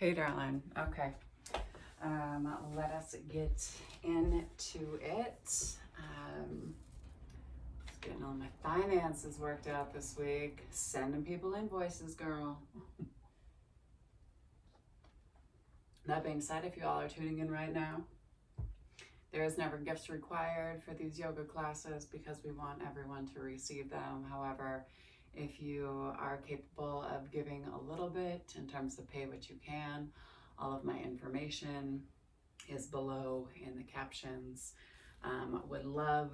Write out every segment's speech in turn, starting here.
Hey, darling. Okay. Let us get into it. Getting all my finances worked out this week. Sending people invoices, girl. That being said, if you all are tuning in right now, there is never gifts required for these yoga classes because we want everyone to receive them. However, if you are capable of giving a little bit in terms of pay what you can, all of my information is below in the captions. Would love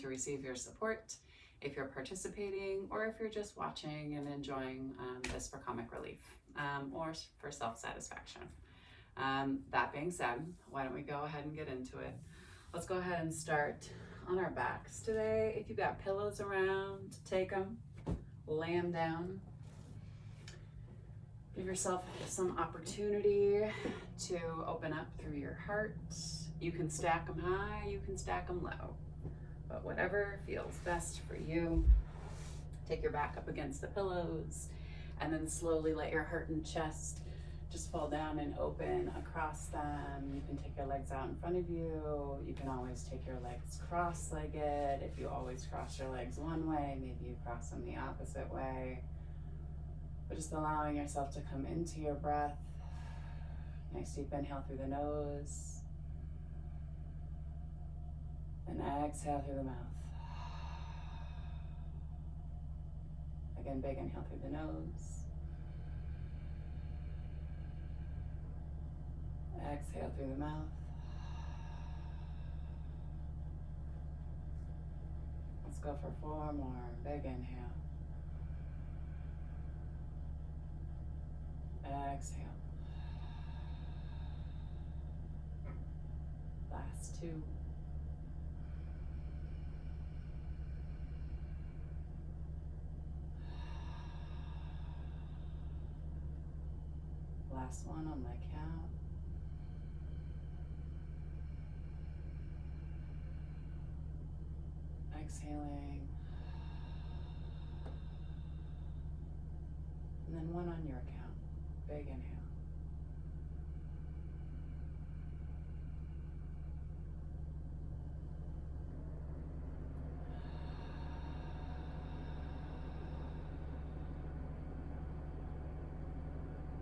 to receive your support if you're participating or if you're just watching and enjoying this for comic relief or for self-satisfaction. That being said, why don't we go ahead and get into it? Let's go ahead and start on our backs today. If you've got pillows around, take them, lay them down. Give yourself some opportunity to open up through your heart. You can stack them high, you can stack them low, but whatever feels best for you. Take your back up against the pillows and then slowly let your heart and chest just fall down and open across them. You can take your legs out in front of you. You can always take your legs cross-legged. If you always cross your legs one way, maybe you cross them the opposite way. But just allowing yourself to come into your breath. Nice deep inhale through the nose. And exhale through the mouth. Again, big inhale through the nose. Exhale through the mouth. Let's go for 4 more. Big inhale. Exhale. Last 2. Last one on my count. Exhaling. And then one on your count. Big inhale.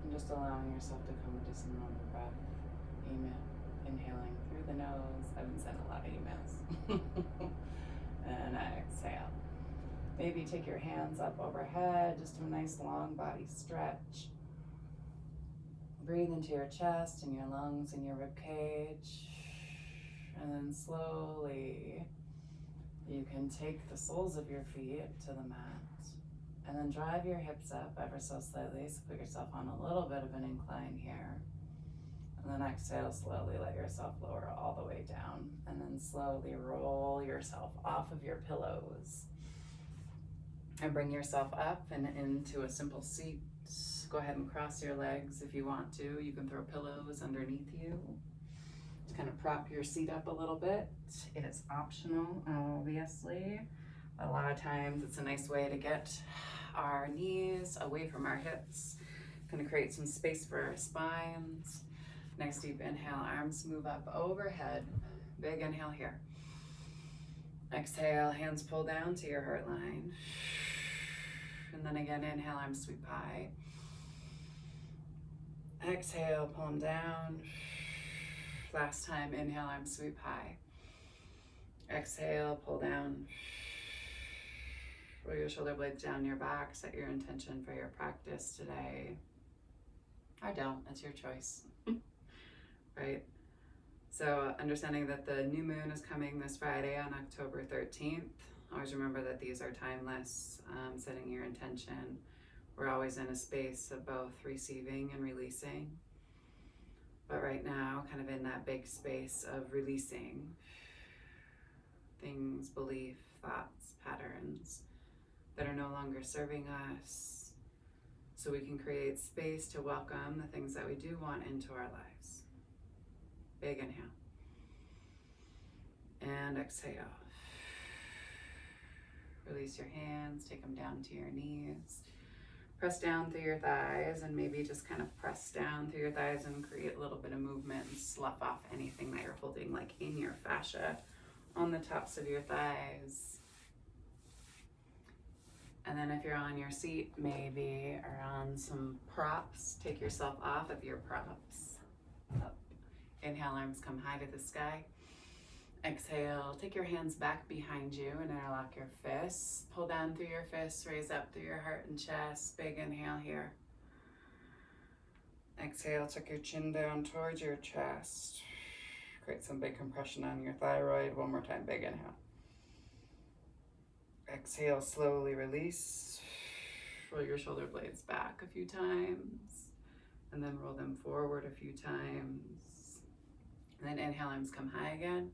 And just allowing yourself to come into some normal breath. Inhaling through the nose. I've been sent a lot of emails. And exhale. Maybe take your hands up overhead, just a nice long body stretch. Breathe into your chest and your lungs and your rib cage. And then slowly, you can take the soles of your feet to the mat. And then drive your hips up ever so slightly. So put yourself on a little bit of an incline here. And then exhale, slowly let yourself lower all the way down. And then slowly roll yourself off of your pillows. And bring yourself up and into a simple seat. Go ahead and cross your legs if you want to. You can throw pillows underneath you. Just kind of prop your seat up a little bit. It is optional, obviously. A lot of times it's a nice way to get our knees away from our hips. Going to create some space for our spines. Next deep inhale, arms move up overhead. Big inhale here. Exhale, hands pull down to your heart line. And then again, inhale, arms sweep high. Exhale, pull them down. Last time, inhale, arms sweep high. Exhale, pull down. Roll your shoulder blades down your back. Set your intention for your practice today. Or don't, it's your choice. Right? So understanding that the new moon is coming this Friday on October 13th. Always remember that these are timeless. Setting your intention. We're always in a space of both receiving and releasing. But right now, kind of in that big space of releasing things, belief, thoughts, patterns that are no longer serving us. So we can create space to welcome the things that we do want into our lives. Big inhale. And exhale. Release your hands, take them down to your knees. Press down through your thighs and maybe just kind of press down through your thighs and create a little bit of movement and slough off anything that you're holding, like in your fascia on the tops of your thighs. And then if you're on your seat, maybe, or on some props, take yourself off of your props. Up. Inhale, arms come high to the sky. Exhale, take your hands back behind you and interlock your fists. Pull down through your fists, raise up through your heart and chest. Big inhale here. Exhale, tuck your chin down towards your chest. Create some big compression on your thyroid. One more time, big inhale. Exhale, slowly release. Roll your shoulder blades back a few times and then roll them forward a few times. And then inhale, arms come high again.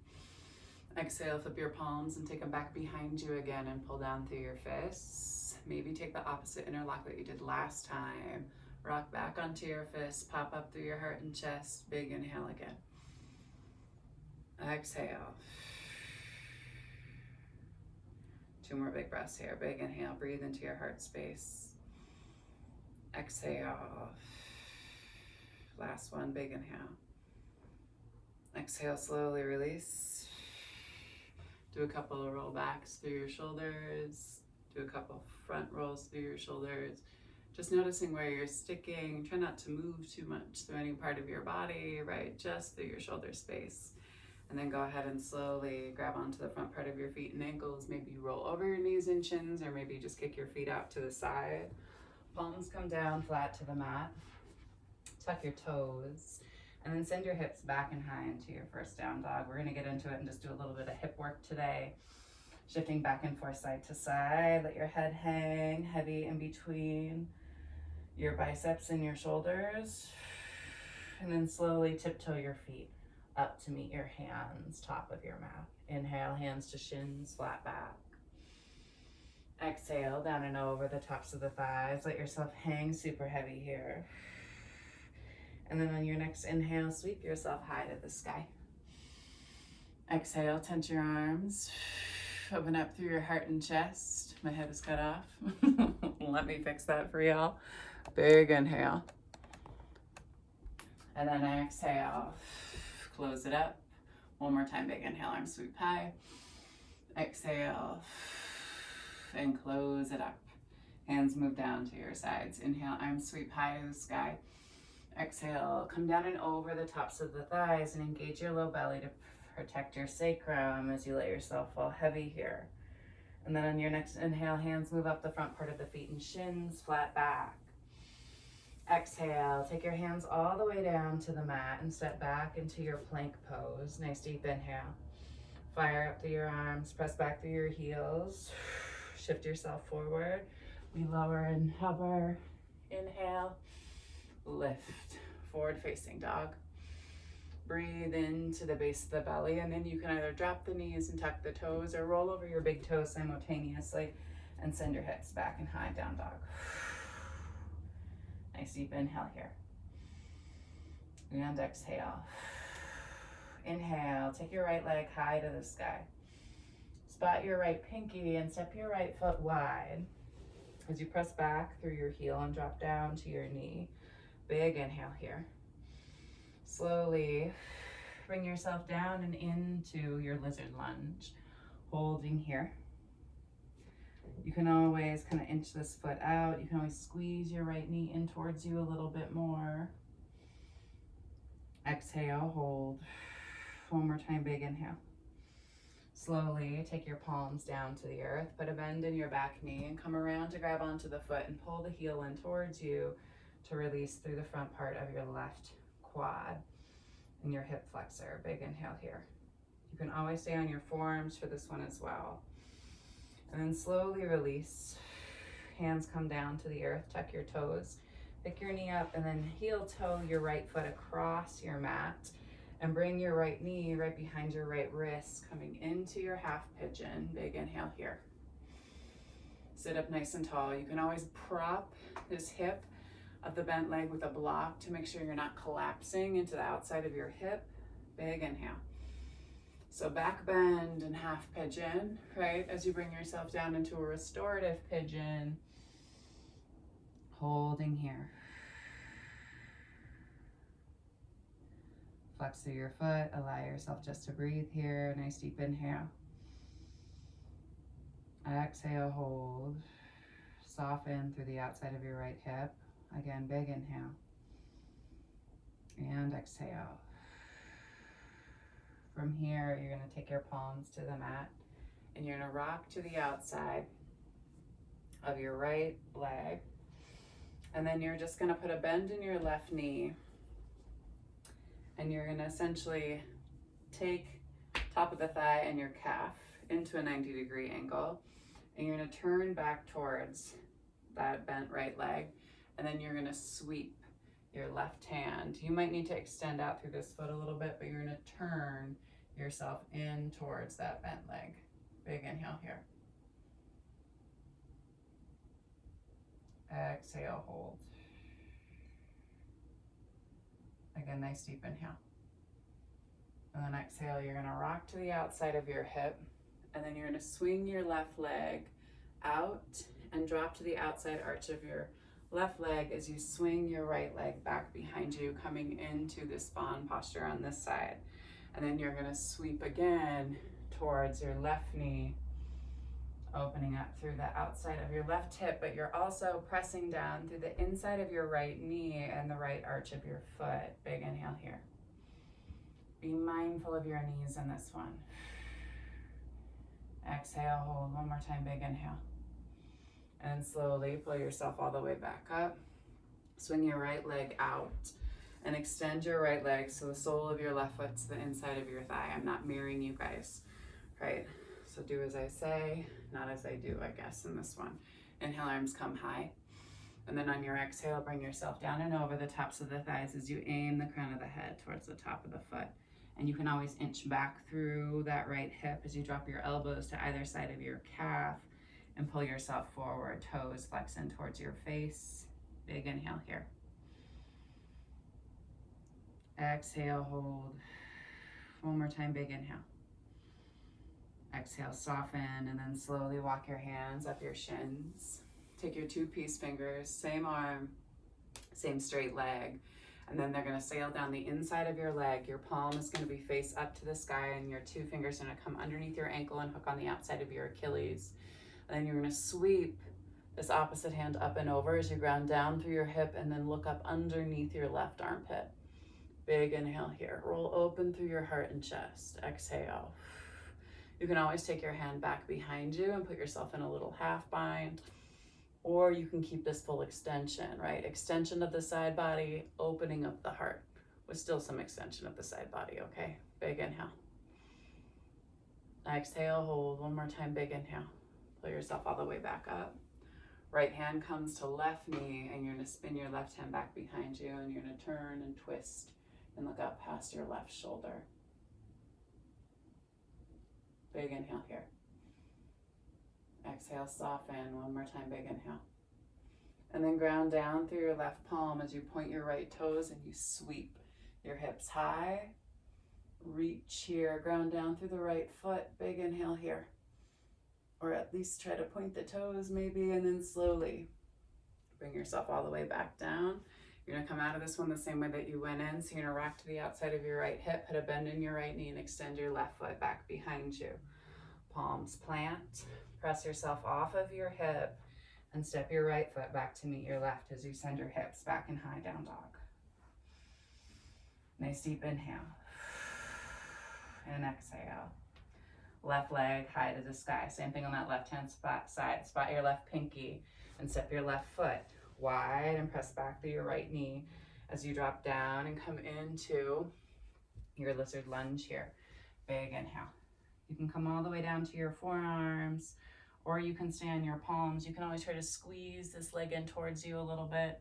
Exhale, flip your palms and take them back behind you again and pull down through your fists. Maybe take the opposite interlock that you did last time. Rock back onto your fists, pop up through your heart and chest. Big inhale again. Exhale. 2 more big breaths here. Big inhale, breathe into your heart space. Exhale. Last one, big inhale. Exhale, slowly release. Do a couple of rollbacks through your shoulders. Do a couple front rolls through your shoulders. Just noticing where you're sticking. Try not to move too much through any part of your body, right? Just through your shoulder space. And then go ahead and slowly grab onto the front part of your feet and ankles. Maybe you roll over your knees and shins, or maybe you just kick your feet out to the side. Palms come down flat to the mat. Tuck your toes. And then send your hips back and high into your first down dog. We're gonna get into it and just do a little bit of hip work today. Shifting back and forth side to side. Let your head hang heavy in between your biceps and your shoulders. And then slowly tiptoe your feet up to meet your hands, top of your mat. Inhale, hands to shins, flat back. Exhale, down and over the tops of the thighs. Let yourself hang super heavy here. And then on your next inhale, sweep yourself high to the sky. Exhale, tense your arms. Open up through your heart and chest. My head is cut off. Let me fix that for y'all. Big inhale. And then exhale. Close it up. One more time, big inhale, arms sweep high. Exhale. And close it up. Hands move down to your sides. Inhale, arms sweep high to the sky. Exhale, come down and over the tops of the thighs and engage your low belly to protect your sacrum as you let yourself fall heavy here. And then on your next inhale, hands move up the front part of the feet and shins, flat back. Exhale, take your hands all the way down to the mat and step back into your plank pose. Nice deep inhale. Fire up through your arms, press back through your heels. Shift yourself forward. We lower and hover. Inhale. Lift, forward facing dog. Breathe into the base of the belly, and then you can either drop the knees and tuck the toes or roll over your big toes simultaneously and send your hips back and high, down dog. Nice deep inhale here. And exhale. Inhale, take your right leg high to the sky. Spot your right pinky and step your right foot wide as you press back through your heel and drop down to your knee. Big inhale here. Slowly bring yourself down and into your lizard lunge. Holding here. You can always kind of inch this foot out. You can always squeeze your right knee in towards you a little bit more. Exhale, hold. One more time, big inhale. Slowly take your palms down to the earth. Put a bend in your back knee and come around to grab onto the foot and pull the heel in towards you to release through the front part of your left quad and your hip flexor. Big inhale here. You can always stay on your forearms for this one as well. And then slowly release. Hands come down to the earth, tuck your toes, pick your knee up, and then heel toe your right foot across your mat and bring your right knee right behind your right wrist, coming into your half pigeon. Big inhale here. Sit up nice and tall. You can always prop this hip of the bent leg with a block to make sure you're not collapsing into the outside of your hip. Big inhale. So back bend and half pigeon, right? As you bring yourself down into a restorative pigeon. Holding here. Flex through your foot. Allow yourself just to breathe here. Nice deep inhale. Exhale, hold. Soften through the outside of your right hip. Again, big inhale. And exhale. From here, you're going to take your palms to the mat and you're going to rock to the outside of your right leg. And then you're just going to put a bend in your left knee. And you're going to essentially take top of the thigh and your calf into a 90-degree angle. And you're going to turn back towards that bent right leg. And then you're going to sweep your left hand. You might need to extend out through this foot a little bit, but you're going to turn yourself in towards that bent leg. Big inhale here. Exhale, hold. Again, nice deep inhale. And then exhale, you're going to rock to the outside of your hip. And then you're going to swing your left leg out and drop to the outside arch of your left leg as you swing your right leg back behind you, coming into this fawn posture on this side. And then you're going to sweep again towards your left knee, opening up through the outside of your left hip, but you're also pressing down through the inside of your right knee and the right arch of your foot. Big inhale here. Be mindful of your knees in this one. Exhale, hold. One more time, big inhale. And slowly pull yourself all the way back up. Swing your right leg out and extend your right leg so the sole of your left foot's the inside of your thigh. I'm not mirroring you guys, right? So do as I say, not as I do, I guess, in this one. Inhale, arms come high. And then on your exhale, bring yourself down and over the tops of the thighs as you aim the crown of the head towards the top of the foot. And you can always inch back through that right hip as you drop your elbows to either side of your calf and pull yourself forward, toes flex in towards your face. Big inhale here. Exhale, hold. One more time, big inhale. Exhale, soften, and then slowly walk your hands up your shins. Take your two peace fingers, same arm, same straight leg, and then they're gonna sail down the inside of your leg. Your palm is gonna be face up to the sky, and your two fingers are gonna come underneath your ankle and hook on the outside of your Achilles. And then you're gonna sweep this opposite hand up and over as you ground down through your hip and then look up underneath your left armpit. Big inhale here. Roll open through your heart and chest. Exhale. You can always take your hand back behind you and put yourself in a little half bind, or you can keep this full extension, right? Extension of the side body, opening up the heart with still some extension of the side body, okay? Big inhale. Exhale, hold. One more time, big inhale. Pull yourself all the way back up. Right hand comes to left knee, and you're gonna spin your left hand back behind you, and you're gonna turn and twist and look up past your left shoulder. Big inhale here. Exhale, soften. One more time, big inhale. And then ground down through your left palm as you point your right toes and you sweep your hips high. Reach here, ground down through the right foot. Big inhale here. Or at least try to point the toes maybe, and then slowly bring yourself all the way back down. You're gonna come out of this one the same way that you went in. So you're gonna rock to the outside of your right hip, put a bend in your right knee, and extend your left foot back behind you. Palms plant, press yourself off of your hip, and step your right foot back to meet your left as you send your hips back in high down dog. Nice deep inhale. And exhale. Left leg high to the sky. Same thing on that left hand side. Spot your left pinky and step your left foot wide and press back through your right knee as you drop down and come into your lizard lunge here. Big inhale. You can come all the way down to your forearms, or you can stay on your palms. You can always try to squeeze this leg in towards you a little bit,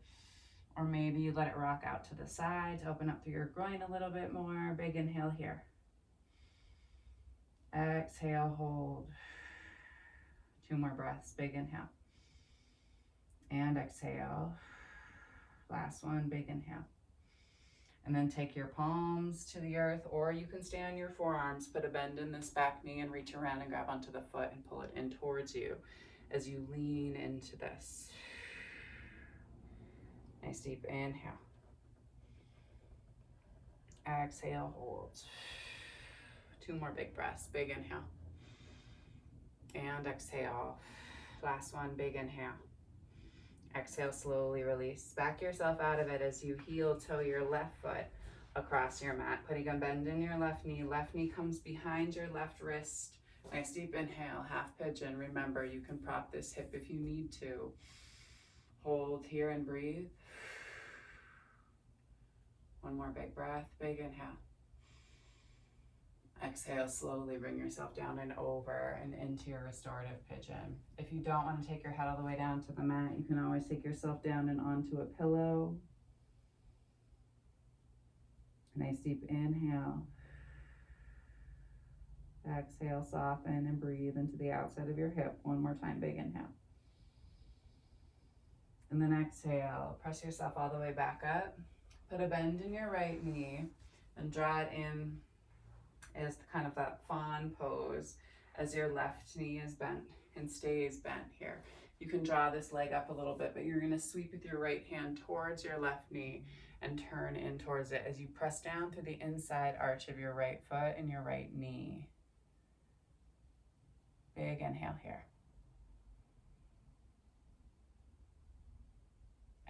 or maybe you let it rock out to the side to open up through your groin a little bit more. Big inhale here. Exhale, hold. 2 more breaths. Big inhale. And exhale. Last one, big inhale. And then take your palms to the earth, or you can stay on your forearms, put a bend in this back knee and reach around and grab onto the foot and pull it in towards you as you lean into this. Nice deep inhale. Exhale, hold. 2 more big breaths. Big inhale. And exhale. Last one, big inhale. Exhale, slowly release. Back yourself out of it as you heel toe your left foot across your mat. Putting a bend in your left knee. Left knee comes behind your left wrist. Nice deep inhale, half pigeon. Remember, you can prop this hip if you need to. Hold here and breathe. 1 more big breath, big inhale. Exhale, slowly bring yourself down and over and into your restorative pigeon. If you don't want to take your head all the way down to the mat, you can always take yourself down and onto a pillow. Nice deep inhale. Exhale, soften and breathe into the outside of your hip. 1 more time, big inhale. And then exhale, press yourself all the way back up. Put a bend in your right knee and draw it in as kind of that fawn pose as your left knee is bent and stays bent here. You can draw this leg up a little bit, but you're going to sweep with your right hand towards your left knee and turn in towards it as you press down through the inside arch of your right foot and your right knee. Big inhale here.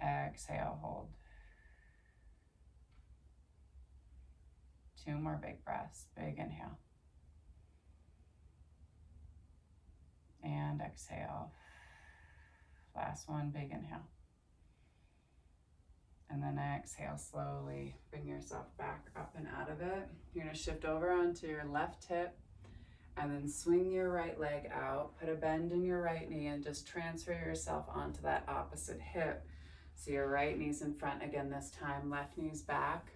Exhale, hold. 2 more big breaths. Big inhale. And exhale. Last one, big inhale. And then exhale slowly. Bring yourself back up and out of it. You're going to shift over onto your left hip and then swing your right leg out. Put a bend in your right knee and just transfer yourself onto that opposite hip. So your right knee's in front again this time. Left knee's back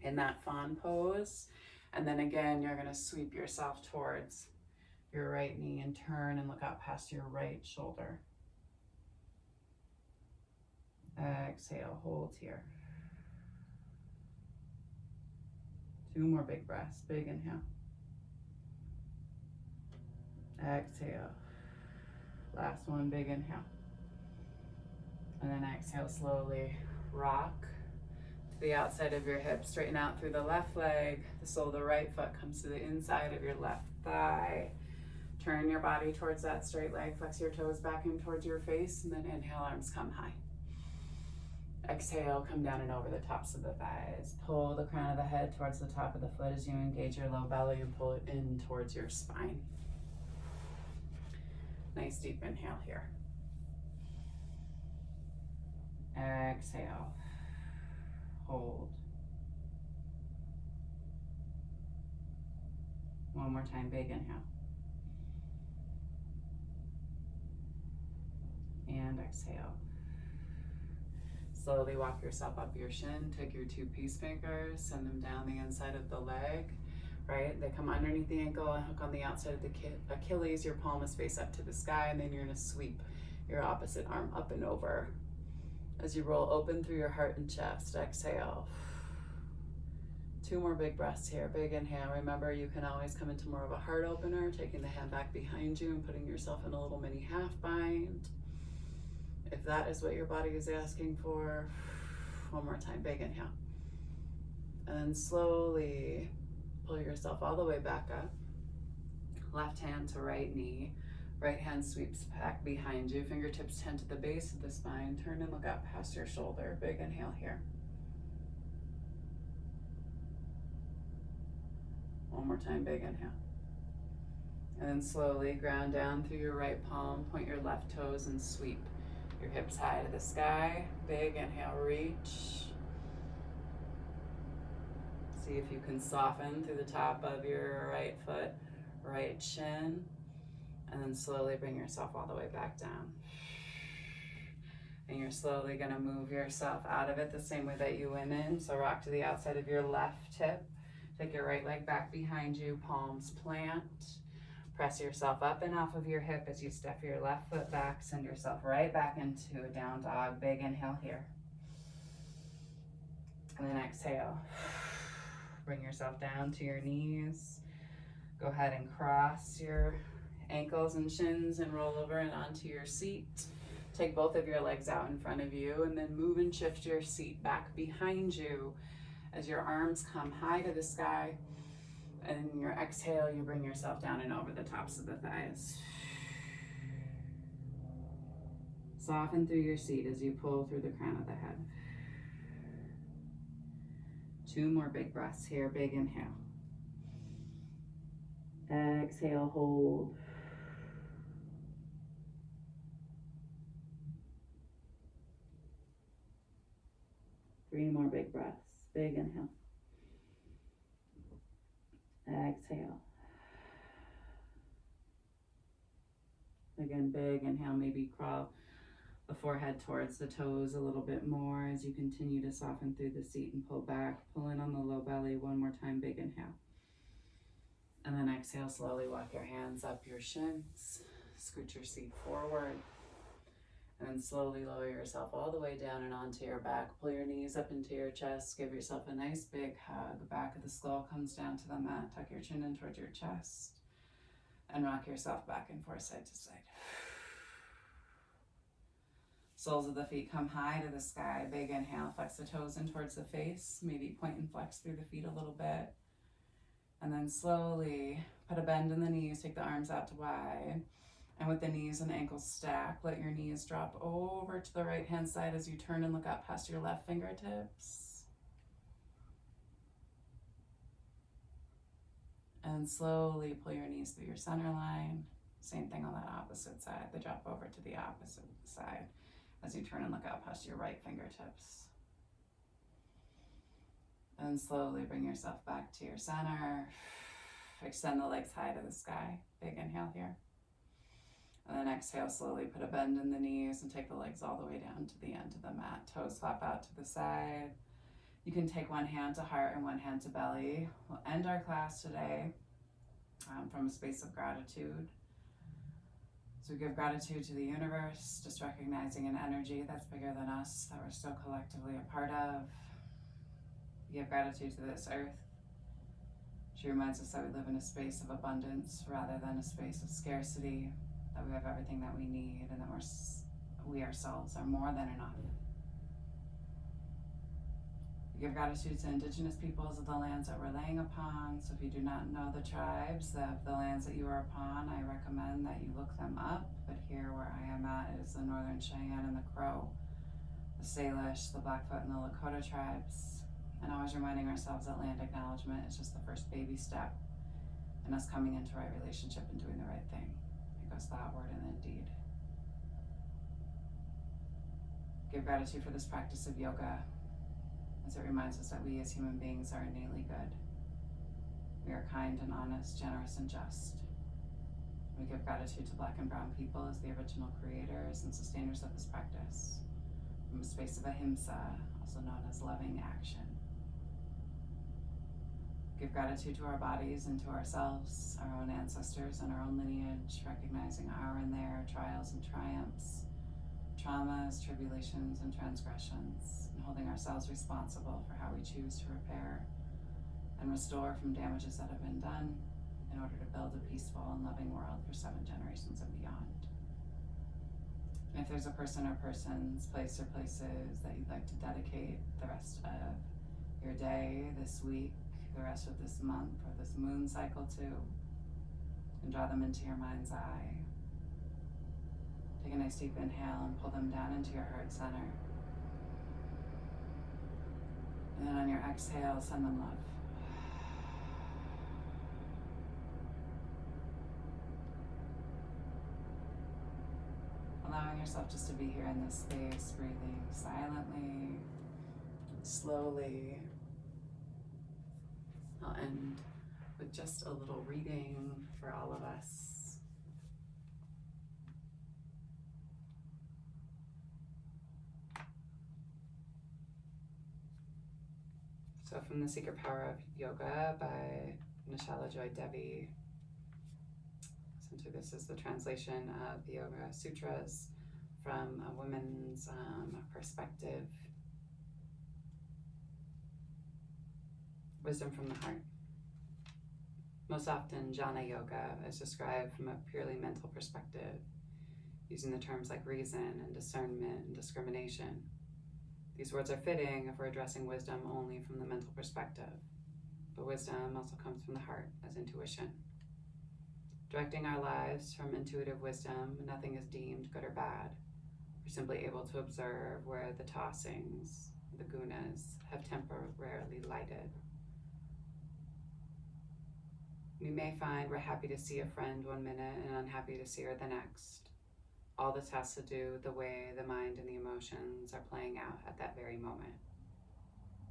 in that fawn pose. And then again, you're going to sweep yourself towards your right knee and turn and look out past your right shoulder. Exhale, hold here. 2 more big breaths. Big inhale. Exhale. Last one, big inhale. And then exhale slowly. Rock to the outside of your hip. Straighten out through the left leg. The sole of the right foot comes to the inside of your left thigh. Turn your body towards that straight leg. Flex your toes back in towards your face. And then inhale, arms come high. Exhale, come down and over the tops of the thighs. Pull the crown of the head towards the top of the foot as you engage your low belly and pull it in towards your spine. Nice deep inhale here. Exhale. Hold. 1 more time, big inhale. And exhale. Slowly walk yourself up your shin. Take your 2 peace fingers, send them down the inside of the leg, right? They come underneath the ankle and hook on the outside of the Achilles. Your palm is face up to the sky, and then you're gonna sweep your opposite arm up and over as you roll open through your heart and chest. Exhale. 2 more big breaths here. Big inhale. Remember, you can always come into more of a heart opener, taking the hand back behind you and putting yourself in a little mini half bind. If that is what your body is asking for. 1 more time, big inhale. And then slowly pull yourself all the way back up. Left hand to right knee. Right hand sweeps back behind you. Fingertips tend to the base of the spine. Turn and look out past your shoulder. Big inhale here. 1 more time, big inhale. And then slowly ground down through your right palm. Point your left toes and sweep your hips high to the sky. Big inhale, reach. See if you can soften through the top of your right foot, right shin, and then slowly bring yourself all the way back down. And you're slowly gonna move yourself out of it the same way that you went in. So rock to the outside of your left hip. Take your right leg back behind you, palms plant. Press yourself up and off of your hip as you step your left foot back. Send yourself right back into a down dog. Big inhale here. And then exhale. Bring yourself down to your knees. Go ahead and cross your ankles and shins and roll over and onto your seat. Take both of your legs out in front of you and then move and shift your seat back behind you as your arms come high to the sky. And in your exhale, you bring yourself down and over the tops of the thighs. Soften through your seat as you pull through the crown of the head. 2 more big breaths here. Big inhale. Exhale, hold. Three more big breaths. Big inhale. Exhale. Again, big inhale. Maybe crawl the forehead towards the toes a little bit more as you continue to soften through the seat and pull back. Pull in on the low belly. One more time. Big inhale. And then exhale, slowly walk your hands up your shins. Scoot your seat forward. And then slowly lower yourself all the way down and onto your back. Pull your knees up into your chest. Give yourself a nice big hug. The back of the skull comes down to the mat. Tuck your chin in towards your chest. And rock yourself back and forth side to side. Soles of the feet come high to the sky. Big inhale. Flex the toes in towards the face. Maybe point and flex through the feet a little bit. And then slowly put a bend in the knees. Take the arms out to wide. And with the knees and ankles stacked, let your knees drop over to the right hand side as you turn and look up past your left fingertips. And slowly pull your knees through your center line. Same thing on that opposite side. They drop over to the opposite side as you turn and look out past your right fingertips. And slowly bring yourself back to your center. Extend the legs high to the sky. Big inhale here. And then exhale, slowly put a bend in the knees and take the legs all the way down to the end of the mat. Toes flap out to the side. You can take one hand to heart and one hand to belly. We'll end our class today from a space of gratitude. So give gratitude to the universe, just recognizing an energy that's bigger than us, that we're still collectively a part of. Give gratitude to this earth. She reminds us that we live in a space of abundance rather than a space of scarcity, that we have everything that we need, and that we ourselves are more than enough. We give gratitude to indigenous peoples of the lands that we're laying upon. So if you do not know the tribes of the lands that you are upon, I recommend that you look them up. But here where I am at is the Northern Cheyenne and the Crow, the Salish, the Blackfoot, and the Lakota tribes. And always reminding ourselves that land acknowledgement is just the first baby step in us coming into right relationship and doing the right thing. It goes thought, word, and then deed. Give gratitude for this practice of yoga, as it reminds us that we as human beings are innately good. We are kind and honest, generous and just. We give gratitude to Black and Brown people as the original creators and sustainers of this practice, from a space of ahimsa, also known as loving action. Give gratitude to our bodies and to ourselves, our own ancestors and our own lineage, recognizing our and their trials and triumphs, traumas, tribulations, and transgressions, and holding ourselves responsible for how we choose to repair and restore from damages that have been done in order to build a peaceful and loving world for 7 generations and beyond. And if there's a person or persons, place or places that you'd like to dedicate the rest of your day, this week, the rest of this month, or this moon cycle to, and draw them into your mind's eye. Take a nice deep inhale and pull them down into your heart center. And then on your exhale, send them love. Allowing yourself just to be here in this space, breathing silently, slowly. I'll end with just a little reading for all of us. So from The Secret Power of Yoga by Nishala Joy Devi. Essentially this is the translation of the Yoga Sutras from a woman's perspective. Wisdom from the heart. Most often, jhana yoga is described from a purely mental perspective. using the terms like reason and discernment and discrimination. These words are fitting if we're addressing wisdom only from the mental perspective, but wisdom also comes from the heart as intuition. Directing our lives from intuitive wisdom, nothing is deemed good or bad. We're simply able to observe where the tossings, the gunas, have temporarily lighted. We may find we're happy to see a friend one minute and unhappy to see her the next. All this has to do with the way the mind and the emotions are playing out at that very moment.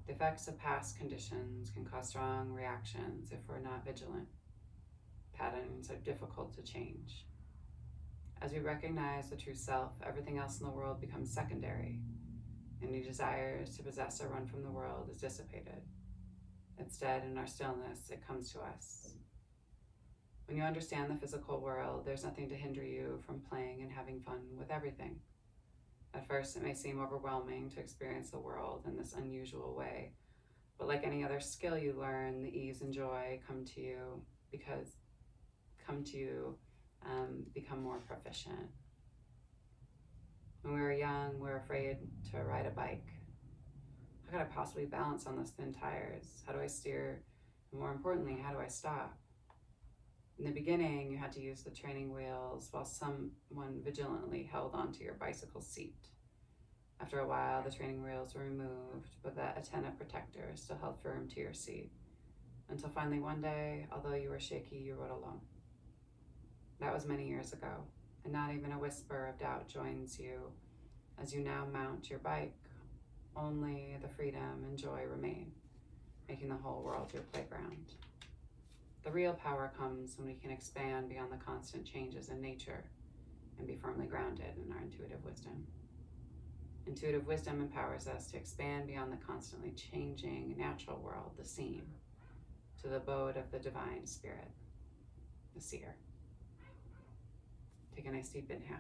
The effects of past conditions can cause strong reactions if we're not vigilant. Patterns are difficult to change. As we recognize the true self, everything else in the world becomes secondary. Any desires to possess or run from the world is dissipated. Instead, in our stillness, it comes to us. When you understand the physical world, there's nothing to hinder you from playing and having fun with everything. At first, it may seem overwhelming to experience the world in this unusual way, but like any other skill you learn, the ease and joy become more proficient. When we were young, we were afraid to ride a bike. How could I possibly balance on those thin tires? How do I steer? And more importantly, how do I stop? In the beginning, you had to use the training wheels while someone vigilantly held onto your bicycle seat. After a while, the training wheels were removed, but that antenna protector still held firm to your seat. Until finally one day, although you were shaky, you rode alone. That was many years ago, and not even a whisper of doubt joins you as you now mount your bike. Only the freedom and joy remain, making the whole world your playground. The real power comes when we can expand beyond the constant changes in nature and be firmly grounded in our intuitive wisdom. Intuitive wisdom empowers us to expand beyond the constantly changing natural world, the scene, to the abode of the divine spirit, the seer. Take a nice deep inhale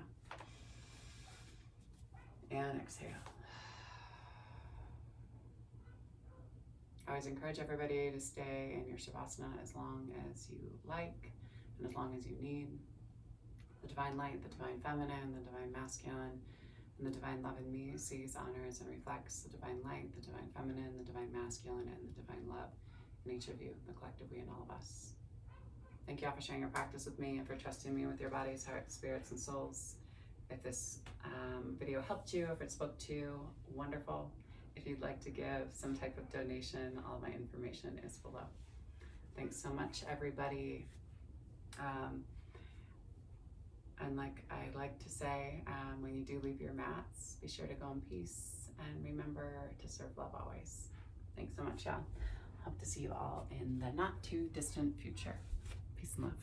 and exhale. I always encourage everybody to stay in your Shavasana as long as you like and as long as you need. The divine light, the divine feminine, the divine masculine, and the divine love in me sees, honors, and reflects the divine light, the divine feminine, the divine masculine, and the divine love in each of you, the collective we in all of us. Thank you all for sharing your practice with me and for trusting me with your bodies, hearts, spirits, and souls. If this video helped you, if it spoke to you, wonderful. If you'd like to give some type of donation, all of my information is below. Thanks so much, everybody. And like I like to say, when you do leave your mats, be sure to go in peace and remember to serve love always. Thanks so much, y'all. Hope to see you all in the not too distant future. Peace and love.